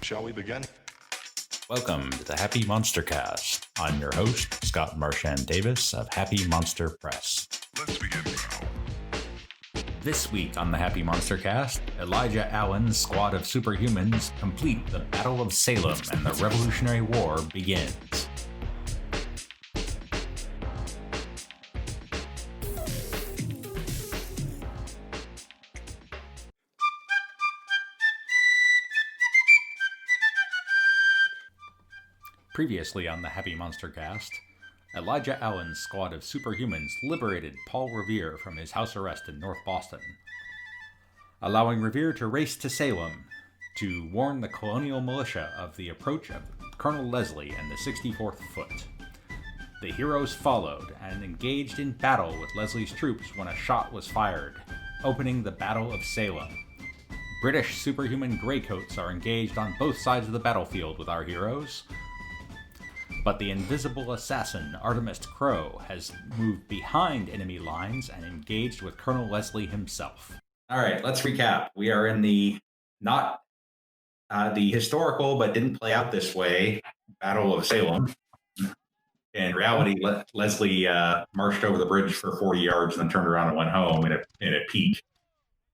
Shall we begin? Welcome to the Happy Monster Cast. I'm your host, Scott Marchand Davis of Happy Monster Press. Let's begin now. This week on the Happy Monster Cast, Elijah Allen's squad of superhumans complete the Battle of Salem and the Revolutionary War begins. Previously on the Happy Monster Cast, Elijah Allen's squad of superhumans liberated Paul Revere from his house arrest in North Boston, allowing Revere to race to Salem to warn the colonial militia of the approach of Colonel Leslie and the 64th Foot. The heroes followed and engaged in battle with Leslie's troops when a shot was fired, opening the Battle of Salem. British superhuman greycoats are engaged on both sides of the battlefield with our heroes, but the invisible assassin, Artemis Crow, has moved behind enemy lines and engaged with Colonel Leslie himself. All right, let's recap. We are in the not the historical, but didn't play out this way, Battle of Salem. In reality, Leslie marched over the bridge for 40 yards and then turned around and went home in a peak.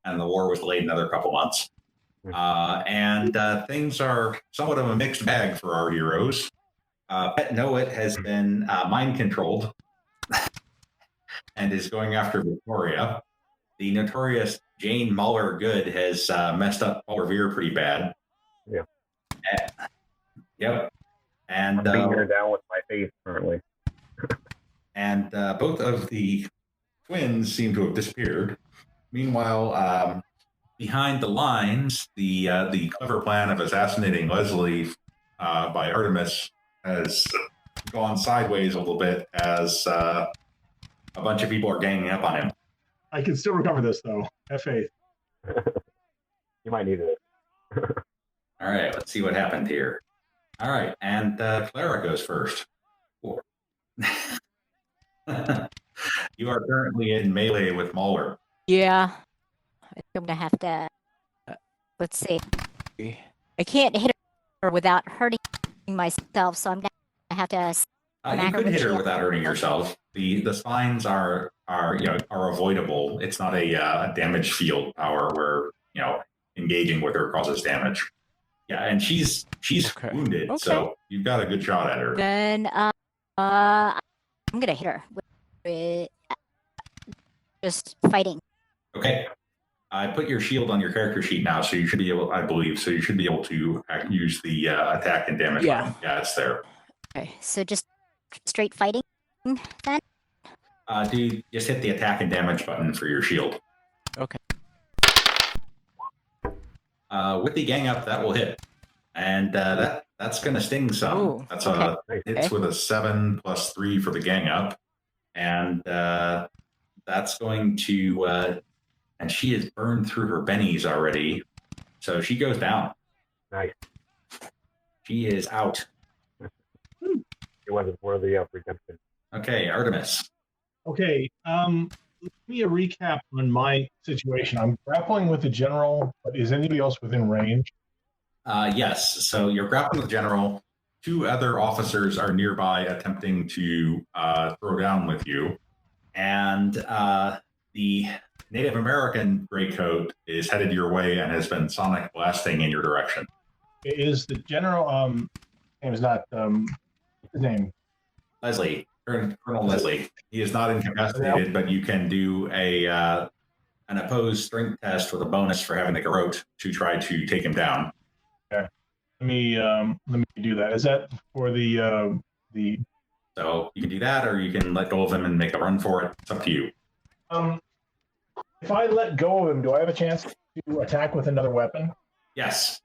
And the war was delayed another couple months. And things are somewhat of a mixed bag for our heroes. Pet Know-It has been mind controlled and is going after Victoria. The notorious Jane Muller Good has messed up Paul Revere pretty bad. Yeah. Yep. And I'm beating her down with my face currently. And both of the twins seem to have disappeared. Meanwhile, behind the lines, the clever plan of assassinating Leslie by Artemis has gone sideways a little bit as a bunch of people are ganging up on him. I can still recover this, though. Have faith. You might need it. All right, let's see what happened here. All right, and Clara goes first. You are currently in melee with Muller. Yeah. I think I'm going to have to... let's see. I can't hit her without hurting myself, so I'm going to have to... You could hit her without hurting yourself. The spines are avoidable. It's not a damage field power where engaging with her causes damage. Yeah, and she's wounded, so you've got a good shot at her. Then I'm going to hit her with just fighting. Okay. I put your shield on your character sheet now, so you should be able, I believe, to use the attack and damage button. Yeah, it's there. Okay, so just straight fighting then? Do you just hit the attack and damage button for your shield. Okay. With the gang up, that will hit. And that's going to sting some. Ooh, that's hits with a 7 + 3 for the gang up. And that's going to... and she has burned through her bennies already. So she goes down. Nice. She is out. It wasn't worthy of redemption. Okay, Artemis. Okay, let me a recap on my situation. I'm grappling with the general, but is anybody else within range? Yes, so you're grappling with the general. 2 other officers are nearby attempting to throw down with you. And the Native American Greycoat is headed your way and has been sonic blasting in your direction. Is the general, name is not, his name? Leslie, Colonel Leslie. He is not incapacitated, but you can do an opposed strength test with a bonus for having the garrote to try to take him down. Okay. Let me do that. Is that for the... So you can do that, or you can let go of him and make a run for it. It's up to you. If I let go of him, do I have a chance to attack with another weapon? Yes.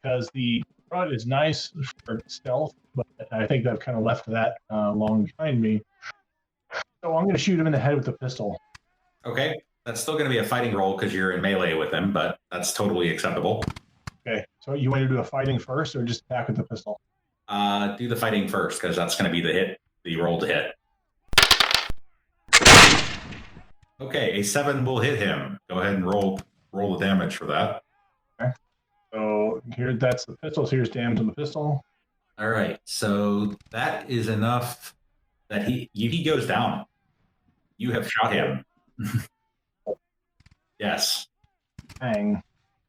Because the rod is nice for stealth, but I think I've kind of left that long behind me. So I'm going to shoot him in the head with a pistol. Okay. That's still going to be a fighting roll because you're in melee with him, but that's totally acceptable. Okay. So you want to do a fighting first or just attack with the pistol? Do the fighting first because that's going to be the roll to hit. Okay, a 7 will hit him. Go ahead and roll the damage for that. Okay. So here, that's the pistol. So here's damage on the pistol. All right, so that is enough that he goes down. You have shot him. Yes. Bang.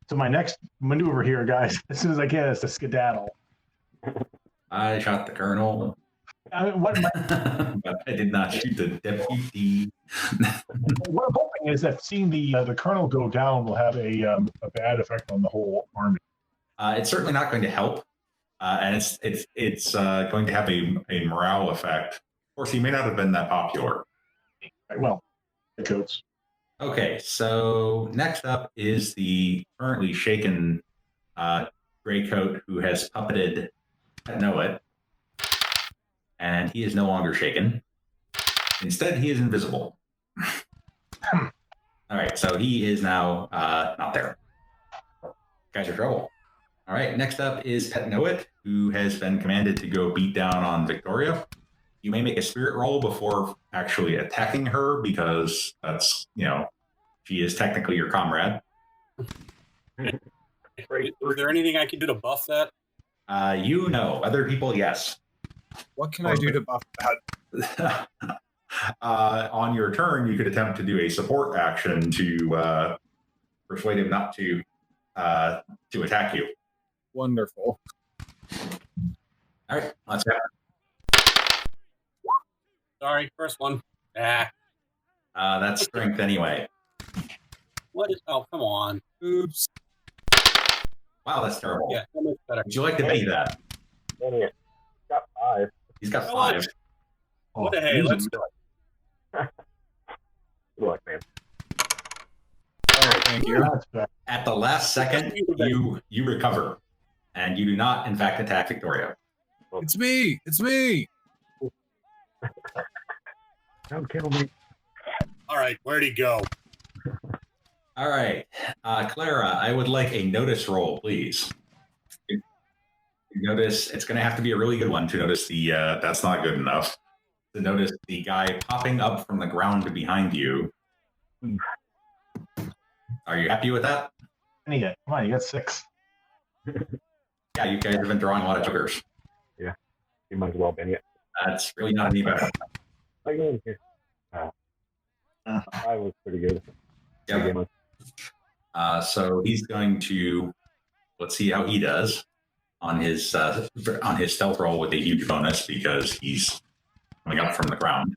So my next maneuver here, guys, as soon as I can, is to skedaddle. I shot the colonel, What but I did not shoot the deputy. what I'm hoping is that seeing the colonel go down will have a bad effect on the whole army. It's certainly not going to help, and it's going to have a morale effect. Of course, he may not have been that popular. Right, well, the coats. Okay, so next up is the currently shaken gray coat who has puppeted Know-It, and he is no longer shaken. Instead, he is invisible. All right, so he is now not there. Guys are trouble. All right, next up is Pet Know-It, who has been commanded to go beat down on Victoria. You may make a spirit roll before actually attacking her because that's, she is technically your comrade. Is there anything I can do to buff that? Other people, yes. What can I do to buff that? On your turn, you could attempt to do a support action to persuade him not to attack you. Wonderful. All right, let's go. Sorry, first one. That's strength anyway. What is? Oh, come on. Oops. Wow, that's terrible. Yeah, that makes better. Would you like to bet that? Danny, got 5. He's got Oh, 5. What the hey? Let's do it. Good luck, man. All right, thank you. That's bad. At the last second, you recover, and you do not, in fact, attack Victoria. It's me. It's me. Don't kill me. All right, where'd he go? All right, Clara, I would like a notice roll, please. Notice it's going to have to be a really good one to notice the that's not good enough. To notice the guy popping up from the ground behind you. Are you happy with that? Come on, you got 6. Yeah, you guys have been drawing a lot of jokers. You might as well ban it. That's really not any better. Again, here. 5 was pretty good. Yeah. So he's going to, let's see how he does on his stealth roll with a huge bonus because he's coming up from the ground.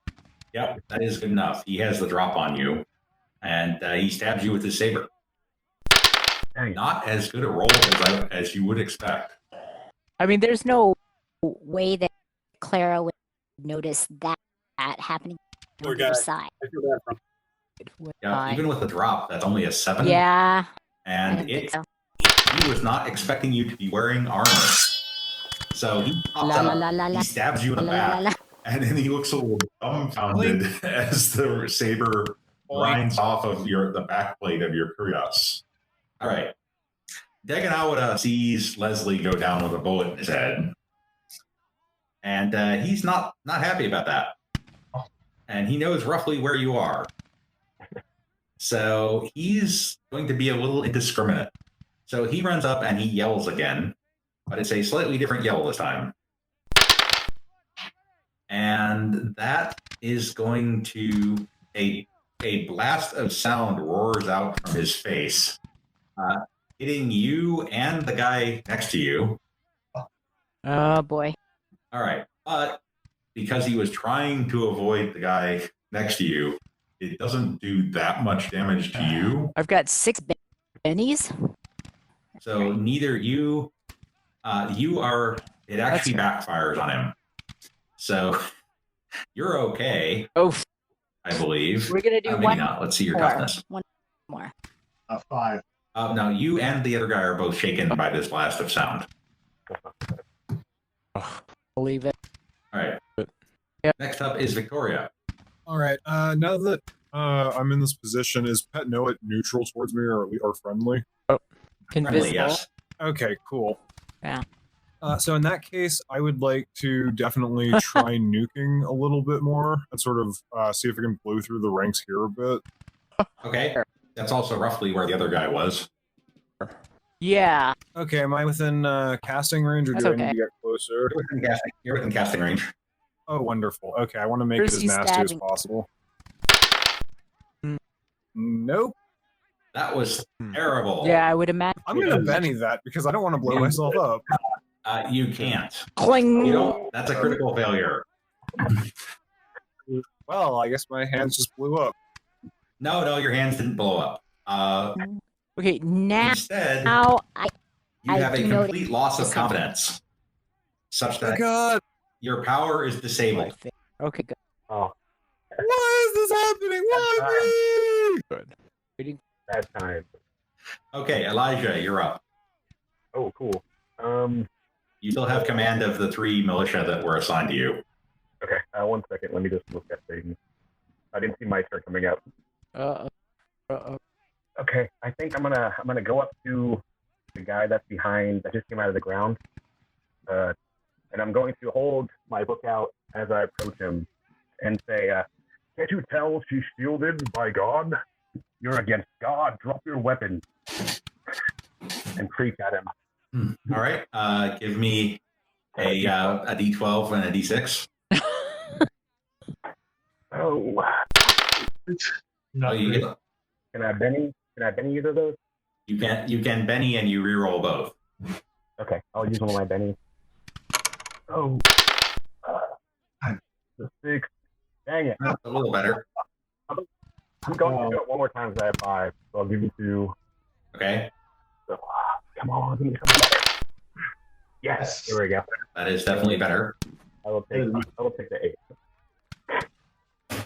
Yep, that is good enough. He has the drop on you, and he stabs you with his saber. Dang. Not as good a roll as you would expect. I mean, there's no way that Clara would notice that happening Poor on the guy. other side. I feel bad for him. Yeah, even with the drop, that's only a 7. Yeah. I And don't think so. he was not expecting you to be wearing armor. So he pops La la up, la la la. he stabs you in the La, la, la, back, and then he looks a little dumbfounded as the saber grinds off of the back plate of your cuirass. All right. Deganawada sees Leslie go down with a bullet in his head. And he's not happy about that. And he knows roughly where you are. So he's going to be a little indiscriminate. So he runs up and he yells again, but it's a slightly different yell this time. And that is going to, a blast of sound roars out from his face, hitting you and the guy next to you. Oh boy. All right. But because he was trying to avoid the guy next to you, it doesn't do that much damage to you. I've got 6 bennies. So neither you it actually backfires on him. So you're okay, Oh, I believe. we're gonna do Maybe one not. Let's see your more. toughness. One more. 5. No, you and the other guy are both shaken by this blast of sound. Believe it. All right. Yeah. Next up is Victoria. All right. Now that I'm in this position, is Pet Know-It neutral towards me or friendly? Friendly, Invisible. yes. Okay, cool. Yeah. So in that case, I would like to definitely try nuking a little bit more and sort of see if I can blow through the ranks here a bit. Okay. That's also roughly where the other guy was. Yeah. Okay, am I within casting range, or That's do I okay. need to get closer? You're within casting range. Oh, wonderful. Okay, I want to make it as Percy's nasty as stabbing. possible. Nope. That was terrible. Yeah, I would imagine. I'm gonna Benny that because I don't want to blow myself up. You can't. Cling. You don't. That's a critical failure. Well, I guess my hands just blew up. No, your hands didn't blow up. Okay, now Instead, I you have a do know complete loss of confidence, such Oh my that god! your power is disabled. Okay, good. Oh, Why is this happening? Why me? Good. bad time. Okay, Elijah, you're up. Oh, cool. You still have command of the 3 militia that were assigned to you. Okay. 1 second. Let me just look at things. I didn't see my turn coming up. Okay. I think I'm gonna go up to the guy that's behind that just came out of the ground. And I'm going to hold my book out as I approach him and say, "Can't you tell she's shielded by God? You're against God. Drop your weapon." And creep at him. All right. Give me a D12 and a D6. Oh, Not you, great. get, can I Benny? Can I Benny either of those? you can Benny and you reroll both. Okay, I'll use one of my Benny. Oh, the 6. Dang it! That's a little better. I'm going to do it one more time because I have 5. So I'll give you 2. Okay. So, come on, give me something better. Yes, here we go. That is definitely better. I will take the 8.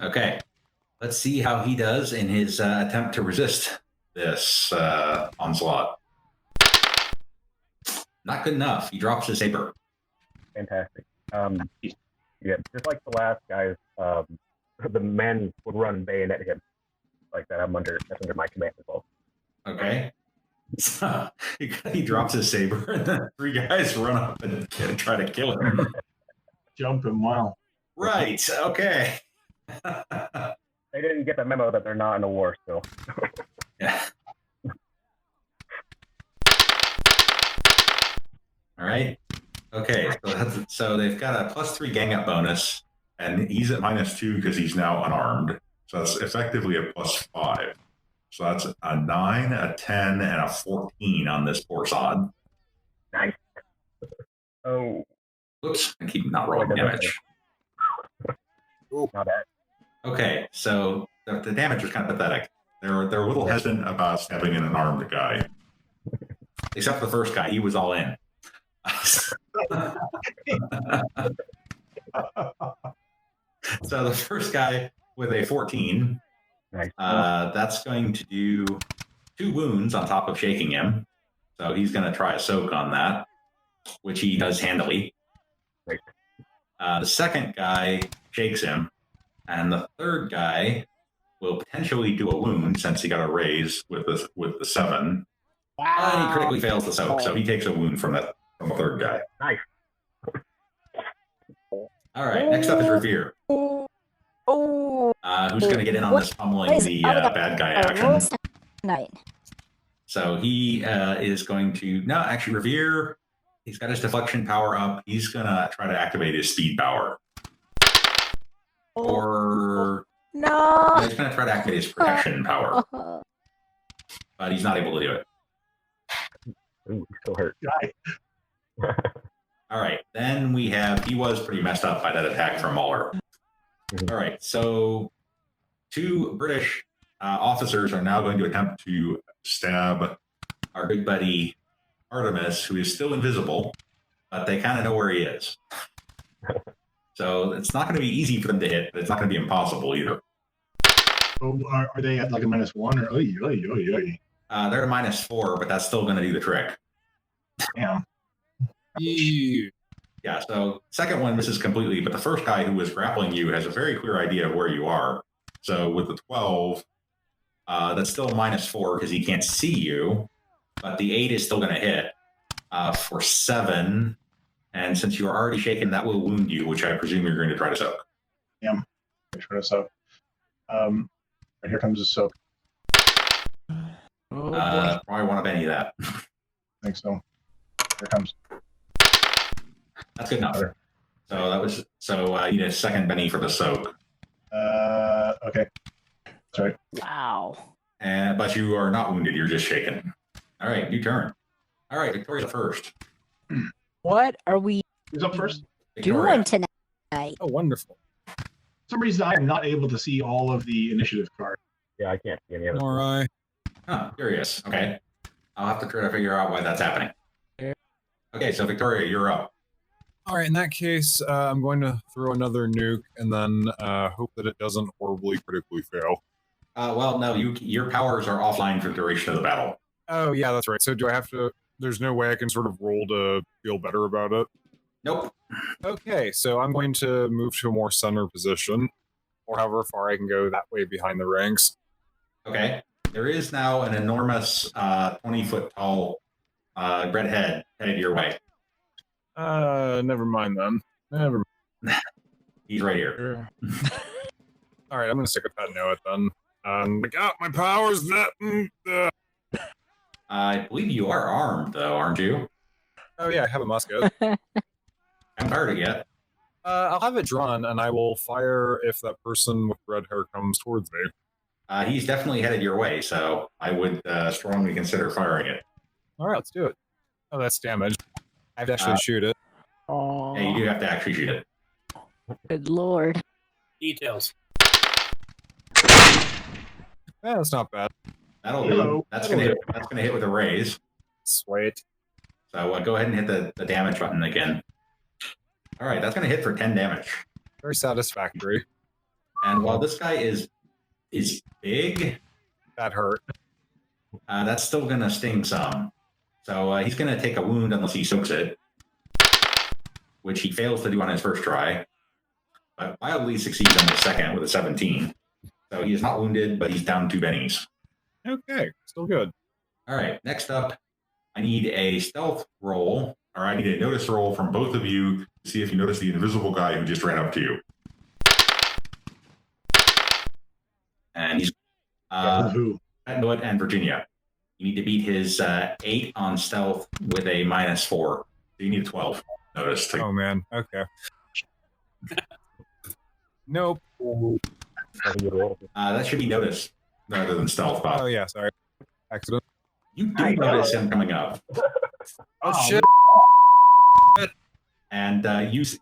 Okay. Let's see how he does in his attempt to resist this onslaught. Not good enough. He drops his saber. Fantastic. Yeah, just like the last guys, the men would run and bayonet him like that. That's under my command as well. Okay. So he drops his saber, and then 3 guys run up and try to kill him. Jump him, wow. Right. Okay. They didn't get the memo that they're not in a war still. Yeah. All right. Okay. So they've got a +3 gang up bonus, and he's at -2 because he's now unarmed. So that's effectively a +5. So that's a 9, a 10, and a 14 on this poor sod. Nice. Oh, Oops, I keep not rolling damage. not bad. Okay, so the damage was kind of pathetic. They're a little hesitant about stabbing an unarmed guy. Except the first guy, he was all in. So the first guy with a 14, Nice. that's going to do 2 wounds on top of shaking him. So he's going to try a soak on that, which he does handily. Right. The second guy shakes him, and the third guy will potentially do a wound since he got a raise with the 7. And he critically fails the soak, so he takes a wound from the third guy. Nice. All right, next up is Revere. Who's going to get in on this pummeling the bad guy action? Tonight. So he is going to... No, actually, Revere, he's got his deflection power up. He's going to try to activate his speed power. Or... No. He's going to try to activate his protection power. But he's not able to do it. Ooh, he's still hurt. Guy. All right, then we have... He was pretty messed up by that attack from Muller. All right, so 2 British officers are now going to attempt to stab our good buddy Artemis, who is still invisible, but they kind of know where he is. So it's not going to be easy for them to hit, but it's not going to be impossible either. Oh, are they at like a -1 or? Oy, oy, oy, oy. They're at -4, but that's still going to do the trick. Damn. Yeah, so second one misses completely, but the first guy who was grappling you has a very clear idea of where you are. So with the 12, that's still -4 because he can't see you, but the 8 is still going to hit for 7. And since you are already shaken, that will wound you, which I presume you're going to try to soak. Yeah. Try to soak. And here comes the soak. Oh, boy. Probably want to Benny that. think so. Here it comes. That's good enough. So that was you need a second Benny for the soak. Okay. That's right. Wow. But you are not wounded. You're just shaken. All right, new turn. All right, Victoria's first. What are we Who's up first? Victoria. doing tonight? Oh, wonderful. For some reason, I am not able to see all of the initiative cards. Yeah, I can't see any of it. All right. Huh, curious. Okay. I'll have to try to figure out why that's happening. Okay, so Victoria, you're up. All right. In that case, I'm going to throw another nuke and then hope that it doesn't horribly critically fail. Well, no, your powers are offline for the duration of the battle. Oh, yeah, that's right. So do I have to? There's no way I can sort of roll to feel better about it. Nope. Okay, so I'm going to move to a more center position, or however far I can go that way behind the ranks. Okay. There is now an enormous 20-foot tall redhead headed your way. Never mind then. Never mind. He's right here. All right, I'm gonna stick with that no it then. I got my powers. I believe you are armed, though, aren't you? Oh yeah, I have a musket. I haven't fired it yet. I'll have it drawn, and I will fire if that person with red hair comes towards me. He's definitely headed your way, so I would strongly consider firing it. All right, let's do it. Oh, that's damage. I have to actually shoot it. Oh, Yeah, you do have to actually shoot it. good lord. Details. Yeah, that's not bad. That'll Hello. do. That's gonna hit with a raise. Sweet. So go ahead and hit the damage button again. All right, that's gonna hit for 10 damage. Very satisfactory. And while this guy is big, That hurt. that's still gonna sting some. So he's gonna take a wound unless he soaks it, which he fails to do on his first try, but wildly succeeds on his second with a 17. So he is not wounded, but he's down 2 bennies. Okay, still good. All right, next up, I need a stealth roll, or I need a notice roll from both of you to see if you notice the invisible guy who just ran up to you. And he's Who? Noah and Virginia. You need to beat his 8 on stealth with a -4. So you need a 12 notice. Oh man. Okay. Nope. That should be notice rather than stealth, Bob. Oh yeah, sorry. Accident. You do notice him coming up. Oh shit. And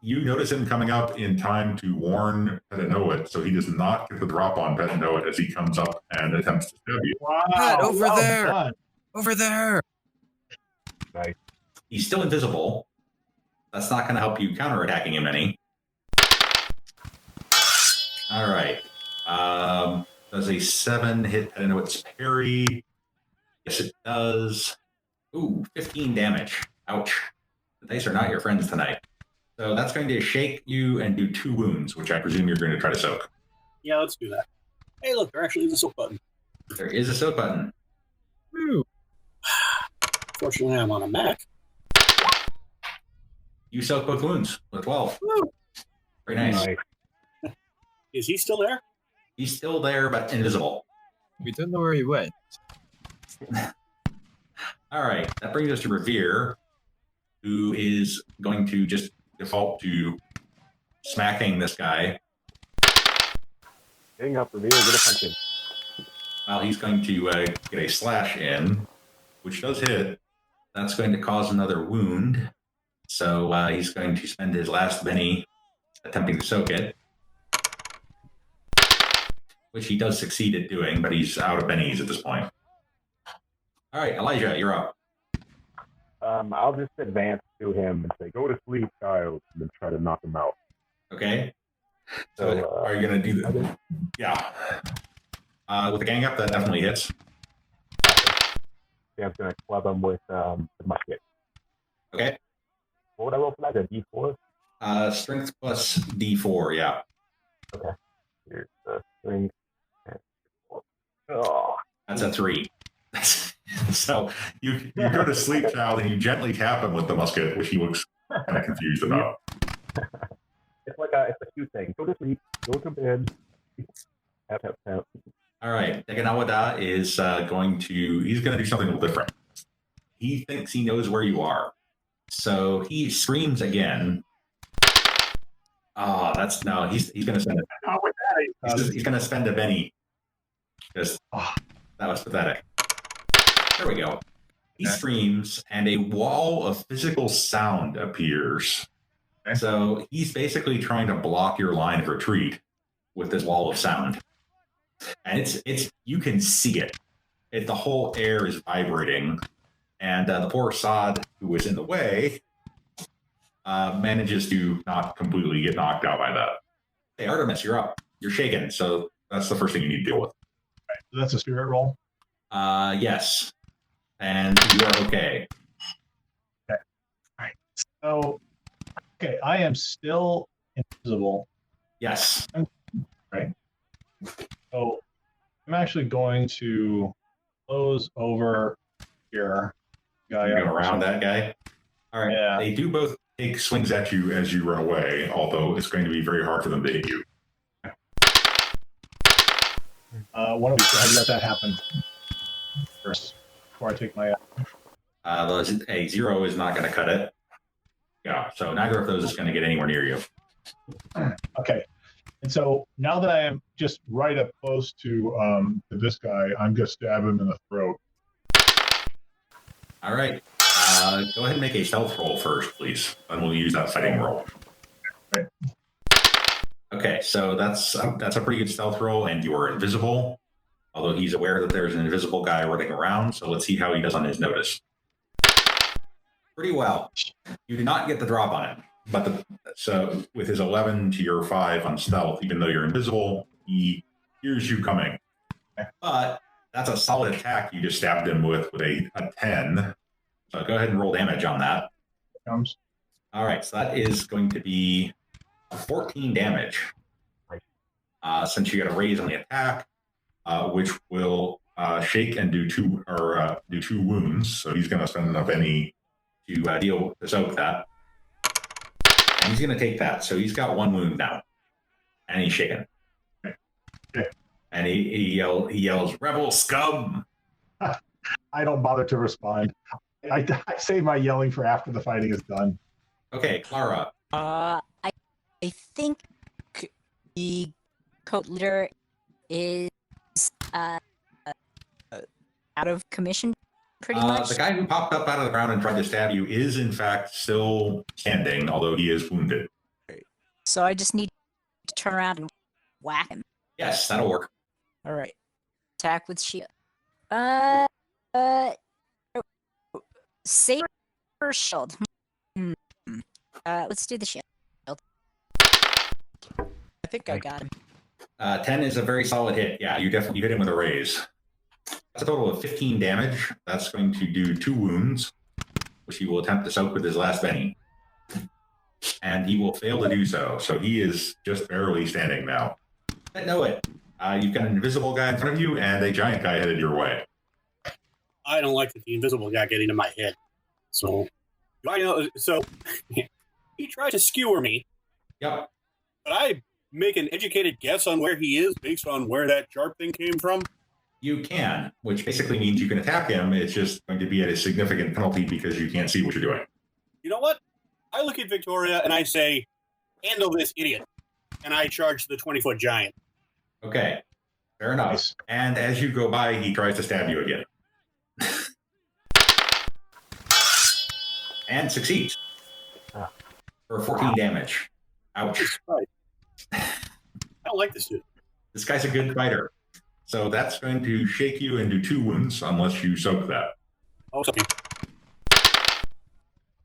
you notice him coming up in time to warn Petanoit, so he does not get the drop on Petanoit as he comes up and attempts to stab you. Wow. Pat, over well there. done. Over there. Nice. He's still invisible. That's not going to help you counterattacking him any. All right. Does a 7 hit Petanoit's parry? Yes, it does. Ooh, 15 damage. Ouch. The dice are not your friends tonight. So that's going to shake you and do 2 wounds, which I presume you're going to try to soak. Yeah, let's do that. Hey, look, there actually is a soak button. There is a soak button. Woo. Fortunately, I'm on a Mac. You soak both wounds with 12. Very nice. Is he still there? He's still there, but invisible. We don't know where he went. All right, that brings us to Revere, who is going to just default to smacking this guy. Getting up, Revere, get a punch in. Well, he's going to get a slash in, which does hit. That's going to cause another wound. So he's going to spend his last Benny attempting to soak it, which he does succeed at doing, but he's out of bennies at this point. All right, Elijah, you're up. I'll just advance to him and say, "Go to sleep, child," and then try to knock him out. Okay. So are you going to do that? Yeah. With the gang up, that definitely hits. Sam's gonna club him with the musket. Okay. What would I roll for that? A D4? Strength plus D4, yeah. Here's the strength. Oh, That's a 3. So you go to sleep, child, and you gently tap him with the musket, which he looks kind of confused about. it's a cute thing. Go to sleep. Go to bed. Tap, tap, tap. All right. Teganawada is he's going to do something a little different. he thinks he knows where you are. So he screams again. Oh, he's going to spend it. Not with that. He's going to spend a penny. Just, that was pathetic. There we go. He screams, and a wall of physical sound appears. Okay. So he's basically trying to block your line of retreat with this wall of sound. And it's you can see it. The whole air is vibrating. And the poor sod who was in the way manages to not completely get knocked out by that. Hey, Artemis, you're up. You're shaken. So that's the first thing you need to deal with. Right, so that's a spirit roll? Yes. And you are okay. Okay. All right. So, okay, I am still invisible. Yes. Right. So I'm actually going to close over here. You go around that guy. All right. Yeah. They do both take swings at you as you run away, although it's going to be very hard for them to hit you. Why don't we go ahead and let that happen first before I take my. A 0 is not going to cut it. Yeah. So neither of those is going to get anywhere near you. Okay. And so now that I am just right up close to this guy, I'm going to stab him in the throat. All right. Go ahead and make a stealth roll first, please. And we'll use that fighting roll. Right. Okay, so that's a pretty good stealth roll, and you are invisible. Although he's aware that there's an invisible guy running around, so let's see how he does on his notice. Pretty well. You do not get the drop on him, but so with his 11 to your 5 on stealth, even though you're invisible, he hears you coming. But that's a solid attack you just stabbed him with a 10. So go ahead and roll damage on that. Comes. All right, so that is going to be 14 damage. Since you got a raise on the attack, which will shake and do two wounds. So he's going to spend enough any to soak that, and he's going to take that. So he's got 1 wound now, and he's shaken. Okay. And he yells, "Rebel scum!" I don't bother to respond. I save my yelling for after the fighting is done. Okay, Clara. I think the cult leader is out of commission, pretty much. The guy who popped up out of the ground and tried to stab you is, in fact, still standing, although he is wounded. So I just need to turn around and whack him. Yes, that'll work. All right. Attack with shield. Saber shield. Let's do the shield. I think I got him. 10 is a very solid hit. Yeah, you definitely hit him with a raise. That's a total of 15 damage. That's going to do 2 wounds, which he will attempt to soak with his last penny. And he will fail to do so. So he is just barely standing now. I know it. You've got an invisible guy in front of you and a giant guy headed your way. I don't like the invisible guy getting in my head. So, he tried to skewer me. Yep. But I make an educated guess on where he is based on where that sharp thing came from. You can, which basically means you can attack him. It's just going to be at a significant penalty because you can't see what you're doing. You know what? I look at Victoria and I say, handle this idiot. And I charge the 20-foot giant. Okay. Fair enough. Nice. And as you go by, he tries to stab you again. And succeeds. For 14 damage. Ouch. I don't like this dude. This guy's a good fighter. So that's going to shake you and do 2 wounds unless you soak that. Oh, something.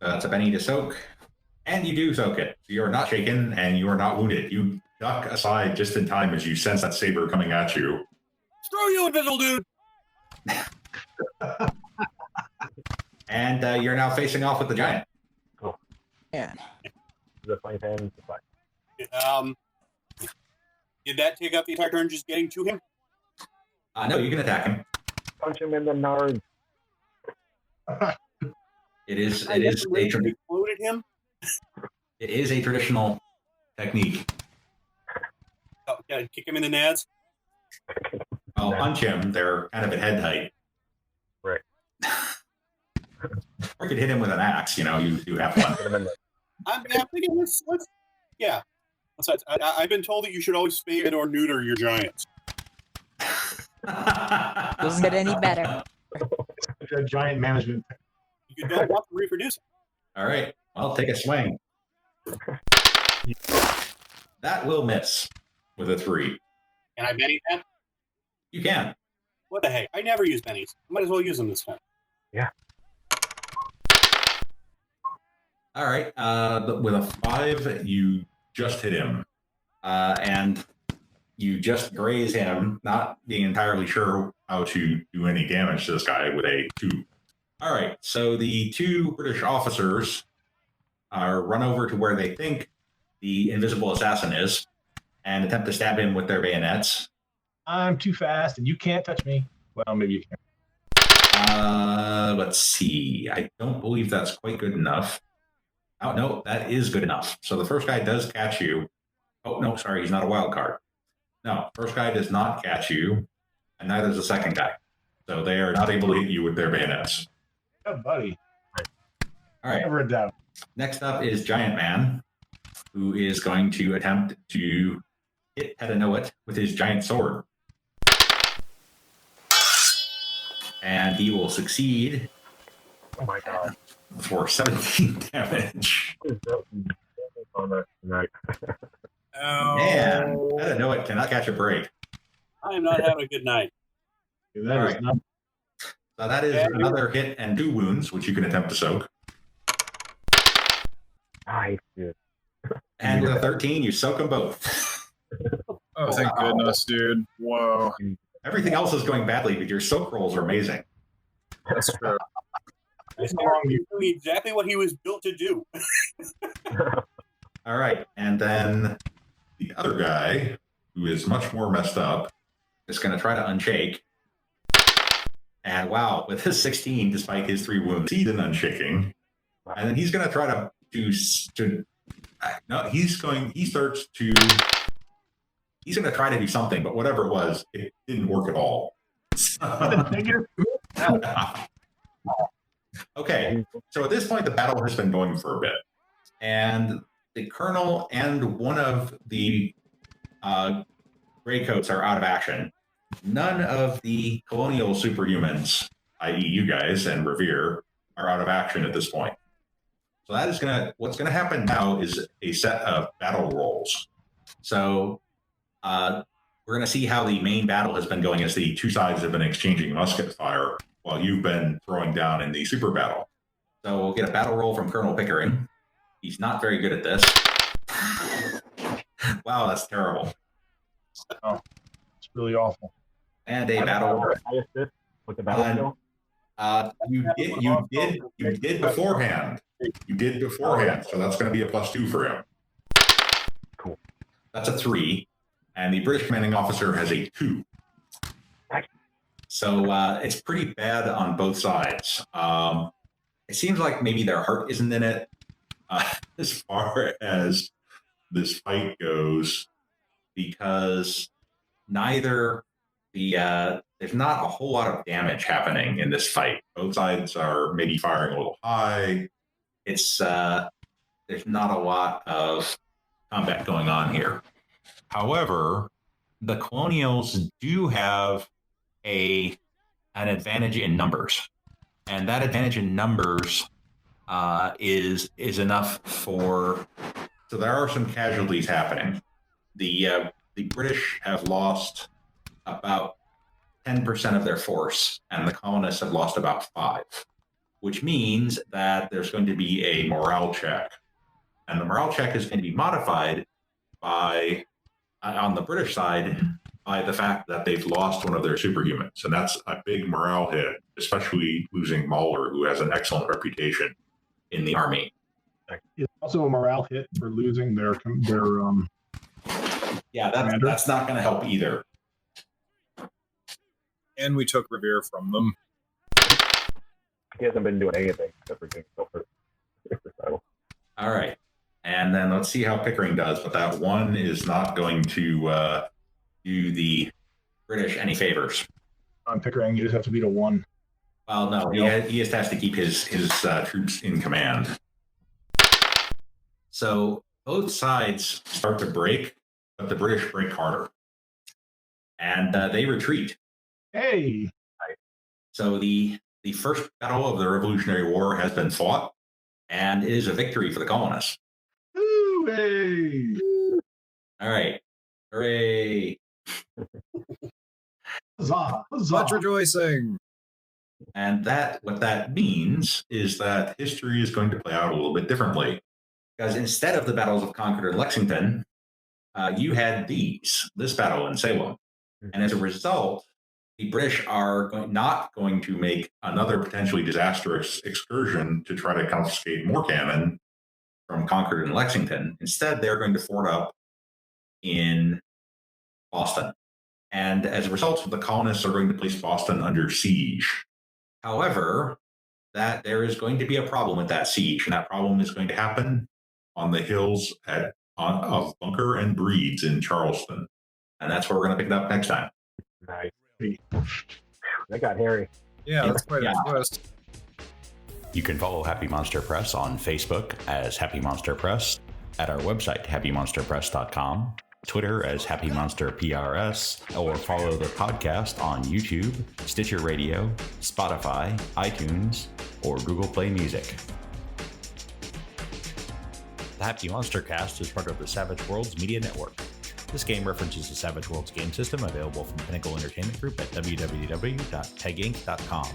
That's a penny to soak. And you do soak it. So you are not shaken and you are not wounded. You duck aside just in time as you sense that saber coming at you. Screw you, invisible dude! And you're now facing off with the giant. Yeah. The flank hand. Did that take up the entire turn just getting to him? No, you can attack him. Punch him in the nard. It is Exploded him? it is a traditional technique. Oh, yeah, kick him in the nads? I'll punch him. They're kind of at head height. Right. Or you could hit him with an axe. You have one. Put him in the- I'm thinking yeah. Besides, I've been told that you should always spay and or neuter your giants. Doesn't get any better. A giant management. You don't want to reproduce. All right. I'll take a swing. That will miss with a 3. Can I benny that? You can. What the heck? I never use bennies. I might as well use them this time. All right. With a 5, you just hit him. And you just graze him, not being entirely sure how to do any damage to this guy with a 2. All right. So the 2 British officers run over to where they think the invisible assassin is and attempt to stab him with their bayonets. I'm too fast and you can't touch me. Well, maybe you can. Let's see. I don't believe that's quite good enough. Oh, no, that is good enough. So the first guy does catch you. Oh, no, sorry, he's not a wild card. No, first guy does not catch you, and neither does the second guy. So they are not able to hit you with their bayonets. Oh, buddy. All right. Never a doubt. Next up is Giant Man, who is going to attempt to hit Hedanoit with his giant sword. And he will succeed. Oh my god. For 17 damage. On that tonight. Man, Hedanoit cannot catch a break. I am not having a good night. That is All right. not. So that is another hit and 2 wounds, which you can attempt to soak. I did. And with a 13, you soak them both. Oh, thank goodness, dude. Whoa. Everything else is going badly, but your soak rolls are amazing. That's true. He's doing exactly what he was built to do. All right. And then the other guy, who is much more messed up, is going to try to unshake. And wow, with his 16, despite his 3 wounds, he's an unshaking. And then he's going to try to no, he's going to try to do something, but whatever it was, it didn't work at all. Okay, so at this point, the battle has been going for a bit, and the colonel and one of the graycoats are out of action. None of the colonial superhumans, i.e., you guys and Revere, are out of action at this point. So that is what's gonna happen now is a set of battle rolls. So we're gonna see how the main battle has been going as the 2 sides have been exchanging musket fire while you've been throwing down in the super battle. So we'll get a battle roll from Colonel Pickering. He's not very good at this. Wow, that's terrible. Oh, it's really awful. And a battle. I assist with the battle skill. You did beforehand. You did beforehand, so that's going to be a +2 for him. Cool. That's a 3, and the British commanding officer has a 2. So it's pretty bad on both sides. It seems like maybe their heart isn't in it as far as this fight goes, because neither there's not a whole lot of damage happening in this fight. Both sides are maybe firing a little high. It's there's not a lot of combat going on here. However, the Colonials do have an advantage in numbers, and that advantage in numbers is enough for. So there are some casualties happening. The British have lost about 10% of their force, and the colonists have lost about 5, which means that there's going to be a morale check. And the morale check is going to be modified by, on the British side, by the fact that they've lost one of their superhumans. And that's a big morale hit, especially losing Mahler, who has an excellent reputation in the army. It's also a morale hit for losing their Yeah, that's not going to help either. And we took Revere from them. He hasn't been doing anything except for getting Silver title. All right. And then let's see how Pickering does, but that 1 is not going to do the British any favors. on Pickering. You just have to beat a 1. Well, no, he just has to keep his troops in command. So both sides start to break, but the British break harder, and they retreat. Hey, So the first battle of the Revolutionary War has been fought, and it is a victory for the colonists. hey. All right, hooray! Huzzah, huzzah. Much rejoicing. And what that means is that history is going to play out a little bit differently. Because instead of the battles of Concord and Lexington, you had this battle in Salem. And as a result, the British are not going to make another potentially disastrous excursion to try to confiscate more cannon from Concord and Lexington. Instead, they're going to fort up in Boston. And as a result, the colonists are going to place Boston under siege. However, that there is going to be a problem with that siege, and that problem is going to happen on the hills of Bunker and Breeds in Charleston. And that's where we're going to pick it up next time. Nice. That got hairy. Yeah, that's quite a twist. You can follow Happy Monster Press on Facebook as Happy Monster Press, at our website, happymonsterpress.com, Twitter as Happy Monster PRS, or follow the podcast on YouTube, Stitcher Radio, Spotify, iTunes, or Google Play Music. The Happy Monster Cast is part of the Savage Worlds Media Network. This game references the Savage Worlds game system available from Pinnacle Entertainment Group at www.peginc.com.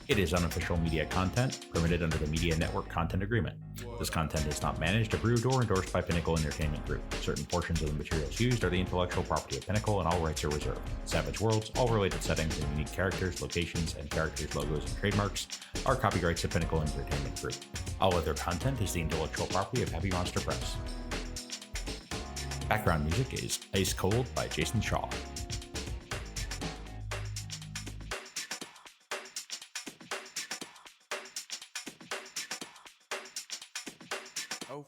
It is unofficial media content permitted under the Media Network Content Agreement. This content is not managed, approved, or endorsed by Pinnacle Entertainment Group. Certain portions of the materials used are the intellectual property of Pinnacle, and all rights are reserved. Savage Worlds, all related settings and unique characters, locations, and characters' logos and trademarks are copyrights of Pinnacle Entertainment Group. All other content is the intellectual property of Happy Monster Press. Background music is Ice Cold by Jason Shaw. Oh.